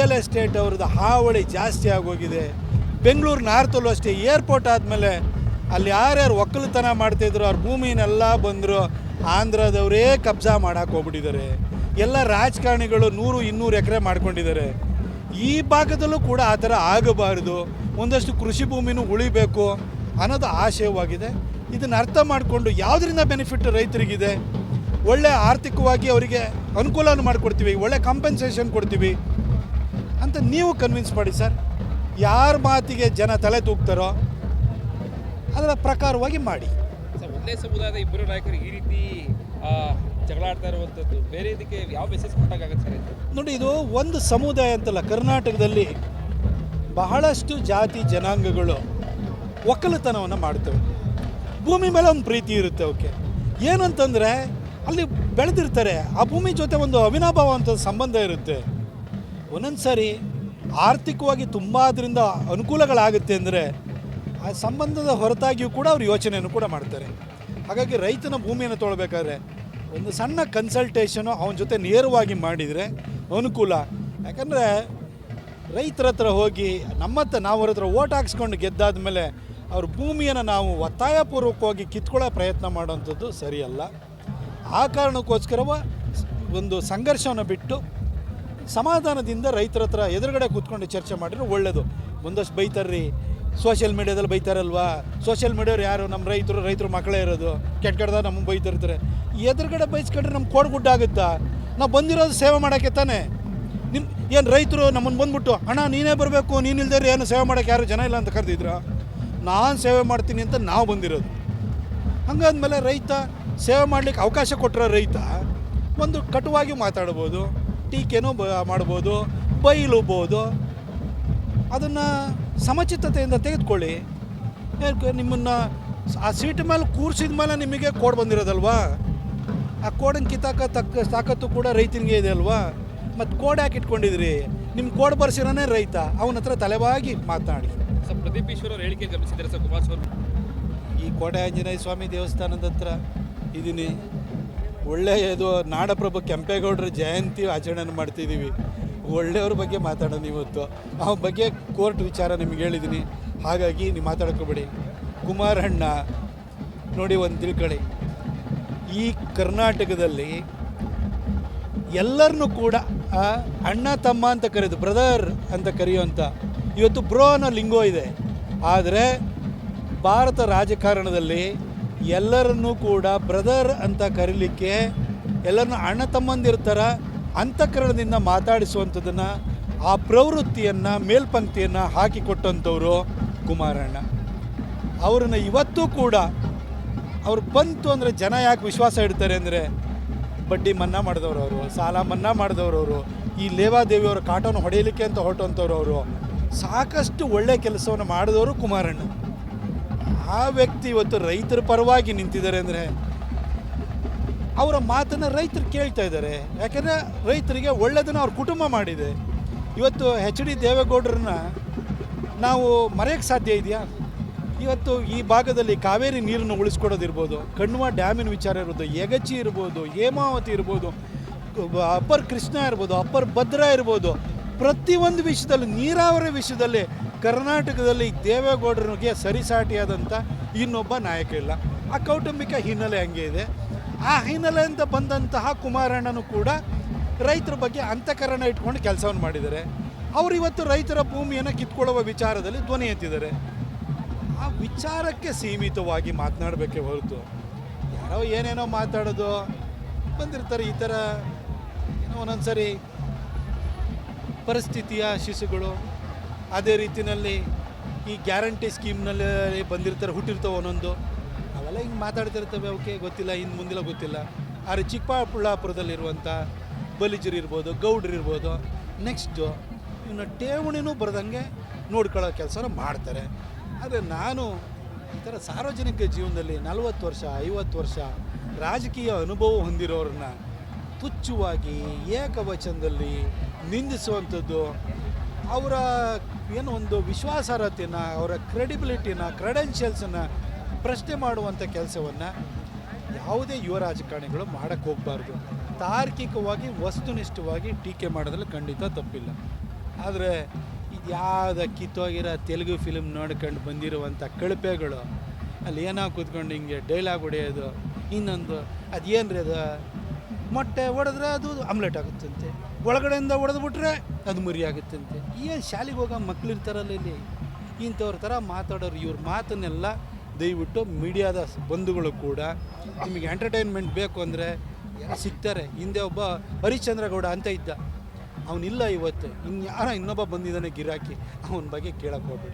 Real estate ಅವ್ರದ್ದು ಹಾವಳಿ ಜಾಸ್ತಿ ಆಗೋಗಿದೆ. ಬೆಂಗಳೂರು ನಾರ್ತಲ್ಲೂ ಅಷ್ಟೇ, ಏರ್ಪೋರ್ಟ್ ಆದಮೇಲೆ ಅಲ್ಲಿ ಯಾರ್ಯಾರು ಒಕ್ಕಲುತನ ಮಾಡ್ತಾಯಿದ್ರು ಅವ್ರ ಭೂಮಿನೆಲ್ಲ ಬಂದರು ಆಂಧ್ರದವರೇ ಕಬ್ಜಾ ಮಾಡಕ್ಕೆ ಹೋಗ್ಬಿಟ್ಟಿದ್ದಾರೆ. ಎಲ್ಲ ರಾಜಕಾರಣಿಗಳು 100-200 ಎಕರೆ ಮಾಡ್ಕೊಂಡಿದ್ದಾರೆ. ಈ ಭಾಗದಲ್ಲೂ ಕೂಡ ಆ ಥರ ಆಗಬಾರ್ದು, ಒಂದಷ್ಟು ಕೃಷಿ ಭೂಮಿನೂ ಉಳಿಬೇಕು ಅನ್ನೋದು ಆಶಯವಾಗಿದೆ. ಇದನ್ನು ಅರ್ಥ ಮಾಡಿಕೊಂಡು ಯಾವುದರಿಂದ ಬೆನಿಫಿಟ್ ರೈತರಿಗಿದೆ, ಒಳ್ಳೆ ಆರ್ಥಿಕವಾಗಿ ಅವರಿಗೆ ಅನುಕೂಲವನ್ನು ಮಾಡಿಕೊಡ್ತೀವಿ, ಒಳ್ಳೆ ಕಾಂಪೆನ್ಸೇಷನ್ ಕೊಡ್ತೀವಿ ಅಂತ ನೀವು ಕನ್ವಿನ್ಸ್ ಮಾಡಿ ಸರ್. ಯಾರ ಮಾತಿಗೆ ಜನ ತಲೆ ತೂಗ್ತಾರೋ ಅದರ ಪ್ರಕಾರವಾಗಿ ಮಾಡಿ ಸರ್. ಒಂದೇ ಸಮುದಾಯದ ಇಬ್ಬರು ನಾಯಕರು ಈ ರೀತಿ ಜಗಳ ಆಡ್ತಾ ಇರುವಂಥದ್ದು ಬೇರೆ ಇದಕ್ಕೆ ಯಾವ ಮೆಸೇಜ್ ಕೊಟ್ಟಾಗುತ್ತೆ ಸರ್? ನೋಡಿ, ಇದು ಒಂದು ಸಮುದಾಯ ಅಂತಲ್ಲ, ಕರ್ನಾಟಕದಲ್ಲಿ ಬಹಳಷ್ಟು ಜಾತಿ ಜನಾಂಗಗಳು ಒಕ್ಕಲುತನವನ್ನು ಮಾಡ್ತವೆ. ಭೂಮಿ ಮೇಲೆ ಒಂದು ಪ್ರೀತಿ ಇರುತ್ತೆ ಅವಕ್ಕೆ. ಏನು ಅಂತಂದರೆ ಅಲ್ಲಿ ಬೆಳೆದಿರ್ತಾರೆ, ಆ ಭೂಮಿ ಜೊತೆ ಒಂದು ಅವಿನಾಭಾವ ಅಂತ ಸಂಬಂಧ ಇರುತ್ತೆ. ಒಂದೊಂದು ಸಾರಿ ಆರ್ಥಿಕವಾಗಿ ತುಂಬ ಅದರಿಂದ ಅನುಕೂಲಗಳಾಗುತ್ತೆ ಅಂದರೆ ಆ ಸಂಬಂಧದ ಹೊರತಾಗಿಯೂ ಕೂಡ ಅವ್ರು ಯೋಚನೆಯನ್ನು ಕೂಡ ಮಾಡ್ತಾರೆ. ಹಾಗಾಗಿ ರೈತನ ಭೂಮಿಯನ್ನು ತೊಗೊಳ್ಬೇಕಾದ್ರೆ ಒಂದು ಸಣ್ಣ ಕನ್ಸಲ್ಟೇಷನು ಅವನ ಜೊತೆ ನೇರವಾಗಿ ಮಾಡಿದರೆ ಅನುಕೂಲ. ಯಾಕಂದರೆ ರೈತರ ಹತ್ರ ಹೋಗಿ ನಾವು ಅವ್ರ ಹತ್ರ ಓಟ್ ಹಾಕ್ಸ್ಕೊಂಡು ಗೆದ್ದಾದ ಮೇಲೆ ಅವ್ರ ಭೂಮಿಯನ್ನು ನಾವು ಒತ್ತಾಯಪೂರ್ವಕವಾಗಿ ಕಿತ್ಕೊಳ್ಳೋ ಪ್ರಯತ್ನ ಮಾಡೋವಂಥದ್ದು ಸರಿಯಲ್ಲ. ಆ ಕಾರಣಕ್ಕೋಸ್ಕರ ಒಂದು ಸಂಘರ್ಷವನ್ನು ಬಿಟ್ಟು ಸಮಾಧಾನದಿಂದ ರೈತರ ಹತ್ರ ಎದುರುಗಡೆ ಕೂತ್ಕೊಂಡು ಚರ್ಚೆ ಮಾಡಿದ್ರೆ ಒಳ್ಳೆಯದು. ಒಂದಷ್ಟು ಬೈತಾರ್ರಿ, ಸೋಷಿಯಲ್ ಮೀಡ್ಯಾದಲ್ಲಿ ಬೈತಾರಲ್ವಾ, ಸೋಷಿಯಲ್ ಮೀಡಿಯಾವ್ರು ಯಾರು? ನಮ್ಮ ರೈತರು ಮಕ್ಕಳೇ ಇರೋದು, ಕೆಟ್ಟದಾಗ ನಮಗೆ ಬೈತಿರ್ತಾರೆ. ಎದುರುಗಡೆ ಬೈಸ್ಕೊಂಡ್ರೆ ನಮ್ಗೆ ಕೋಡ್ಗುಡ್ಡ ಆಗುತ್ತಾ? ನಾವು ಬಂದಿರೋದು ಸೇವೆ ಮಾಡೋಕ್ಕೆ ತಾನೇ. ಏನು ರೈತರು ನಮ್ಮನ್ನು ಬಂದ್ಬಿಟ್ಟು ಅಣ್ಣ ನೀನೇ ಬರಬೇಕು, ನೀನಿಲ್ದೇ ಏನು ಸೇವೆ ಮಾಡೋಕ್ಕೆ ಯಾರು ಜನ ಇಲ್ಲ ಅಂತ ಕರೆದಿದ್ರು? ನಾನು ಸೇವೆ ಮಾಡ್ತೀನಿ ಅಂತ ನಾವು ಬಂದಿರೋದು. ಹಂಗಾದ್ಮೇಲೆ ರೈತ ಸೇವೆ ಮಾಡಲಿಕ್ಕೆ ಅವಕಾಶ ಕೊಟ್ಟರೆ ರೈತ ಒಂದು ಕಟುವಾಗಿ ಮಾತಾಡ್ಬೋದು, ಟೀಕೆನೂ ಮಾಡ್ಬೋದು, ಬೈಲುಬೋದು. ಅದನ್ನು ಸಮಚಿತ್ತತೆಯಿಂದ ತೆಗೆದುಕೊಳ್ಳಿ. ನಿಮ್ಮನ್ನು ಆ ಸೀಟ್ ಮೇಲೆ ಕೂರಿಸಿದ ಮೇಲೆ ನಿಮಗೆ ಕೋಡ್ ಬಂದಿರೋದಲ್ವಾ? ಆ ಕೋಡನ್ನು ಕಿತ್ತಾಕ ತಾಕತ್ತು ಕೂಡ ರೈತನಿಗೆ ಇದೆ ಅಲ್ವಾ? ಮತ್ತು ಕೋಡ್ ಯಾಕೆ ಇಟ್ಕೊಂಡಿದ್ರಿ? ನಿಮ್ಮ ಕೋಡ್ ಬರ್ಸಿರೋನೇ ರೈತ, ಅವನ ಹತ್ರ ತಲೆಬಾಗಿ ಮಾತನಾಡಿ. ಸರ್, ಪ್ರದೀಪ್ ಈಶ್ವರ್ ಅವ್ರು ಹೇಳಿಕೆ ಗಮನಿಸಿದ್ದಾರೆ ಸರ್. ಕುಮಾರಸ್ವಾಮಿ ಈ ಕೋಟೆ ಆಂಜನೇಯ ಸ್ವಾಮಿ ದೇವಸ್ಥಾನದ ಹತ್ರ ಇದ್ದೀನಿ. ಒಳ್ಳೆಯದು, ನಾಡಪ್ರಭು ಕೆಂಪೇಗೌಡರ ಜಯಂತಿ ಆಚರಣೆ ಮಾಡ್ತಿದ್ದೀವಿ. ಒಳ್ಳೆಯವ್ರ ಬಗ್ಗೆ ಮಾತಾಡೋಣ ಇವತ್ತು. ಆ ಬಗ್ಗೆ ಕೋರ್ಟ್ ವಿಚಾರ ನಿಮ್ಗೆ ಹೇಳಿದ್ದೀನಿ, ಹಾಗಾಗಿ ನೀವು ಮಾತಾಡ್ಕೋಬೇಡಿ. ಕುಮಾರಣ್ಣ ನೋಡಿ, ಒಂದು ತಿಳ್ಕೊಳ್ಳಿ, ಈ ಕರ್ನಾಟಕದಲ್ಲಿ ಎಲ್ಲರನ್ನೂ ಕೂಡ ಅಣ್ಣ ತಮ್ಮ ಅಂತ ಕರೆಯೋದು, ಬ್ರದರ್ ಅಂತ ಕರೆಯುವಂಥ ಇವತ್ತು ಬ್ರೋ ಅನ್ನೋ ಲಿಂಗೋ ಇದೆ. ಆದರೆ ಭಾರತ ರಾಜಕಾರಣದಲ್ಲಿ ಎಲ್ಲರನ್ನೂ ಕೂಡ ಬ್ರದರ್ ಅಂತ ಕರೀಲಿಕ್ಕೆ, ಎಲ್ಲರನ್ನೂ ಅಣ್ಣ ತಮ್ಮಂದಿರ್ತಾರ ಅಂತಃಕರಣದಿಂದ ಮಾತಾಡಿಸುವಂಥದ್ದನ್ನು, ಆ ಪ್ರವೃತ್ತಿಯನ್ನು ಮೇಲ್ಪಂಕ್ತಿಯನ್ನು ಹಾಕಿಕೊಟ್ಟಂಥವ್ರು ಕುಮಾರಣ್ಣ. ಅವ್ರನ್ನ ಇವತ್ತೂ ಕೂಡ ಅವ್ರು ಬಂತು ಅಂದರೆ ಜನ ಯಾಕೆ ವಿಶ್ವಾಸ ಇಡ್ತಾರೆ ಅಂದರೆ, ಬಡ್ಡಿ ಮನ್ನಾ ಮಾಡಿದವರು ಅವರು, ಸಾಲ ಮನ್ನಾ ಮಾಡಿದವರು ಅವರು, ಈ ಲೇವಾದೇವಿಯವರ ಕಾಟವನ್ನು ಹೊಡೆಯಲಿಕ್ಕೆ ಅಂತ ಹೊರಟಂಥವ್ರು ಅವರು. ಸಾಕಷ್ಟು ಒಳ್ಳೆ ಕೆಲಸವನ್ನು ಮಾಡಿದವರು ಕುಮಾರಣ್ಣ. ಆ ವ್ಯಕ್ತಿ ಇವತ್ತು ರೈತರ ಪರವಾಗಿ ನಿಂತಿದ್ದಾರೆ ಅಂದರೆ ಅವರ ಮಾತನ್ನು ರೈತರು ಕೇಳ್ತಾ ಇದ್ದಾರೆ. ಯಾಕೆಂದರೆ ರೈತರಿಗೆ ಒಳ್ಳೆಯದನ್ನು ಅವ್ರ ಕುಟುಂಬ ಮಾಡಿದೆ. ಇವತ್ತು HD ದೇವೇಗೌಡರನ್ನ ನಾವು ಮರೆಯೋಕ್ಕೆ ಸಾಧ್ಯ ಇದೆಯಾ? ಇವತ್ತು ಈ ಭಾಗದಲ್ಲಿ ಕಾವೇರಿ ನೀರನ್ನು ಉಳಿಸ್ಕೊಡೋದಿರ್ಬೋದು, ಕಣ್ವ ಡ್ಯಾಮಿನ ವಿಚಾರ ಇರ್ಬೋದು, ಯಗಚಿ ಇರ್ಬೋದು, ಹೇಮಾವತಿ ಇರ್ಬೋದು, ಅಪ್ಪರ್ ಕೃಷ್ಣ ಇರ್ಬೋದು, ಅಪ್ಪರ್ ಭದ್ರಾ ಇರ್ಬೋದು, ಪ್ರತಿಯೊಂದು ವಿಷಯದಲ್ಲಿ, ನೀರಾವರಿ ವಿಷಯದಲ್ಲಿ ಕರ್ನಾಟಕದಲ್ಲಿ ದೇವೇಗೌಡರಿಗೆ ಸರಿಸಾಟಿಯಾದಂಥ ಇನ್ನೊಬ್ಬ ನಾಯಕ ಇಲ್ಲ. ಆ ಕೌಟುಂಬಿಕ ಹಿನ್ನೆಲೆ ಹಂಗೆ ಇದೆ. ಆ ಹಿನ್ನೆಲೆಯಿಂದ ಬಂದಂತಹ ಕುಮಾರಣ್ಣನು ಕೂಡ ರೈತರ ಬಗ್ಗೆ ಅಂತಃಕರಣ ಇಟ್ಕೊಂಡು ಕೆಲಸವನ್ನು ಮಾಡಿದ್ದಾರೆ. ಅವರು ಇವತ್ತು ರೈತರ ಭೂಮಿಯನ್ನು ಕಿತ್ಕೊಳ್ಳುವ ವಿಚಾರದಲ್ಲಿ ಧ್ವನಿ ಎತ್ತಿದ್ದಾರೆ. ಆ ವಿಚಾರಕ್ಕೆ ಸೀಮಿತವಾಗಿ ಮಾತನಾಡಬೇಕೇ ಹೊರತು ಯಾರೋ ಏನೇನೋ ಮಾತಾಡೋದು ಬಂದಿರ್ತಾರೆ. ಈ ಥರ ಏನೋ ಒಂದೊಂದು ಸರಿ ಪರಿಸ್ಥಿತಿಯ ಶಿಶುಗಳು, ಅದೇ ರೀತಿಯಲ್ಲಿ ಈ ಗ್ಯಾರಂಟಿ ಸ್ಕೀಮ್ನಲ್ಲಿ ಬಂದಿರ್ತಾರೆ, ಹುಟ್ಟಿರ್ತವೆ ಒಂದೊಂದು, ಅವೆಲ್ಲ ಹಿಂಗೆ ಮಾತಾಡ್ತಿರ್ತವೆ. ಅವಕ್ಕೆ ಗೊತ್ತಿಲ್ಲ, ಇನ್ನು ಮುಂದಿಲ್ಲ ಗೊತ್ತಿಲ್ಲ. ಆದರೆ ಚಿಕ್ಕಬಳ್ಳಾಪುರದಲ್ಲಿರುವಂಥ ಬಲಿಜರು ಇರ್ಬೋದು, ಗೌಡ್ರು ಇರ್ಬೋದು, ನೆಕ್ಸ್ಟು ಇವನ್ನ ಠೇವಣಿನೂ ಬರೆದಂಗೆ ನೋಡ್ಕೊಳ್ಳೋ ಕೆಲಸನ ಮಾಡ್ತಾರೆ. ಆದರೆ ನಾನು ಈ ಥರ ಸಾರ್ವಜನಿಕ ಜೀವನದಲ್ಲಿ 40 ವರ್ಷ 50 ವರ್ಷ ರಾಜಕೀಯ ಅನುಭವ ಹೊಂದಿರೋರನ್ನ ತುಚ್ಛವಾಗಿ ಏಕವಚನದಲ್ಲಿ ನಿಂದಿಸುವಂಥದ್ದು, ಅವರ ಏನು ಒಂದು ವಿಶ್ವಾಸಾರ್ಹತೆಯನ್ನು, ಅವರ ಕ್ರೆಡಿಬಿಲಿಟಿನ, ಕ್ರೆಡೆನ್ಷಿಯಲ್ಸನ್ನು ಪ್ರಶ್ನೆ ಮಾಡುವಂಥ ಕೆಲಸವನ್ನು ಯಾವುದೇ ಯುವ ರಾಜಕಾರಣಿಗಳು ಮಾಡೋಕ್ಕೆ ಹೋಗಬಾರ್ದು. ತಾರ್ಕಿಕವಾಗಿ ವಸ್ತುನಿಷ್ಠವಾಗಿ ಟೀಕೆ ಮಾಡೋದ್ರಲ್ಲಿ ಖಂಡಿತ ತಪ್ಪಿಲ್ಲ. ಆದರೆ ಇದು ಯಾವುದ ಕಿತ್ತೋಗಿರೋ ತೆಲುಗು ಫಿಲ್ಮ್ ನೋಡ್ಕೊಂಡು ಬಂದಿರುವಂಥ ಕಳಪೆಗಳು ಅಲ್ಲಿ ಏನೋ ಕೂತ್ಕೊಂಡು ಹಿಂಗೆ ಡೈಲಾಗ್ ಹೊಡೆಯೋದು, ಇನ್ನೊಂದು ಅದೇನು ರೀ ಅದು, ಮೊಟ್ಟೆ ಹೊಡೆದ್ರೆ ಅದು ಆಮ್ಲೆಟ್ ಆಗುತ್ತಂತೆ, ಒಳಗಡೆಯಿಂದ ಹೊಡೆದ್ಬಿಟ್ರೆ ಅದು ಮುರಿ ಆಗುತ್ತಂತೆ. ಏನು ಶಾಲೆಗೆ ಹೋಗೋ ಮಕ್ಳು ಇರ್ತಾರಲ್ಲ ಇಲ್ಲಿ, ಇಂಥವ್ರ ಥರ ಮಾತಾಡೋರು. ಇವ್ರ ಮಾತನ್ನೆಲ್ಲ ದಯವಿಟ್ಟು ಮೀಡಿಯಾದ ಬಂಧುಗಳು ಕೂಡ ನಿಮಗೆ ಎಂಟರ್ಟೈನ್ಮೆಂಟ್ ಬೇಕು ಅಂದರೆ ಸಿಗ್ತಾರೆ. ಹಿಂದೆ ಒಬ್ಬ ಹರಿಶ್ಚಂದ್ರ ಗೌಡ ಅಂತ ಇದ್ದ, ಅವನಿಲ್ಲ ಇವತ್ತು. ಇನ್ಯಾರೋ ಇನ್ನೊಬ್ಬ ಬಂದಿದ್ದಾನೆ ಗಿರಾಕಿ, ಅವನ ಬಗ್ಗೆ ಕೇಳಕ್ಕೆ ಹೋಗ್ಬೇಡಿ.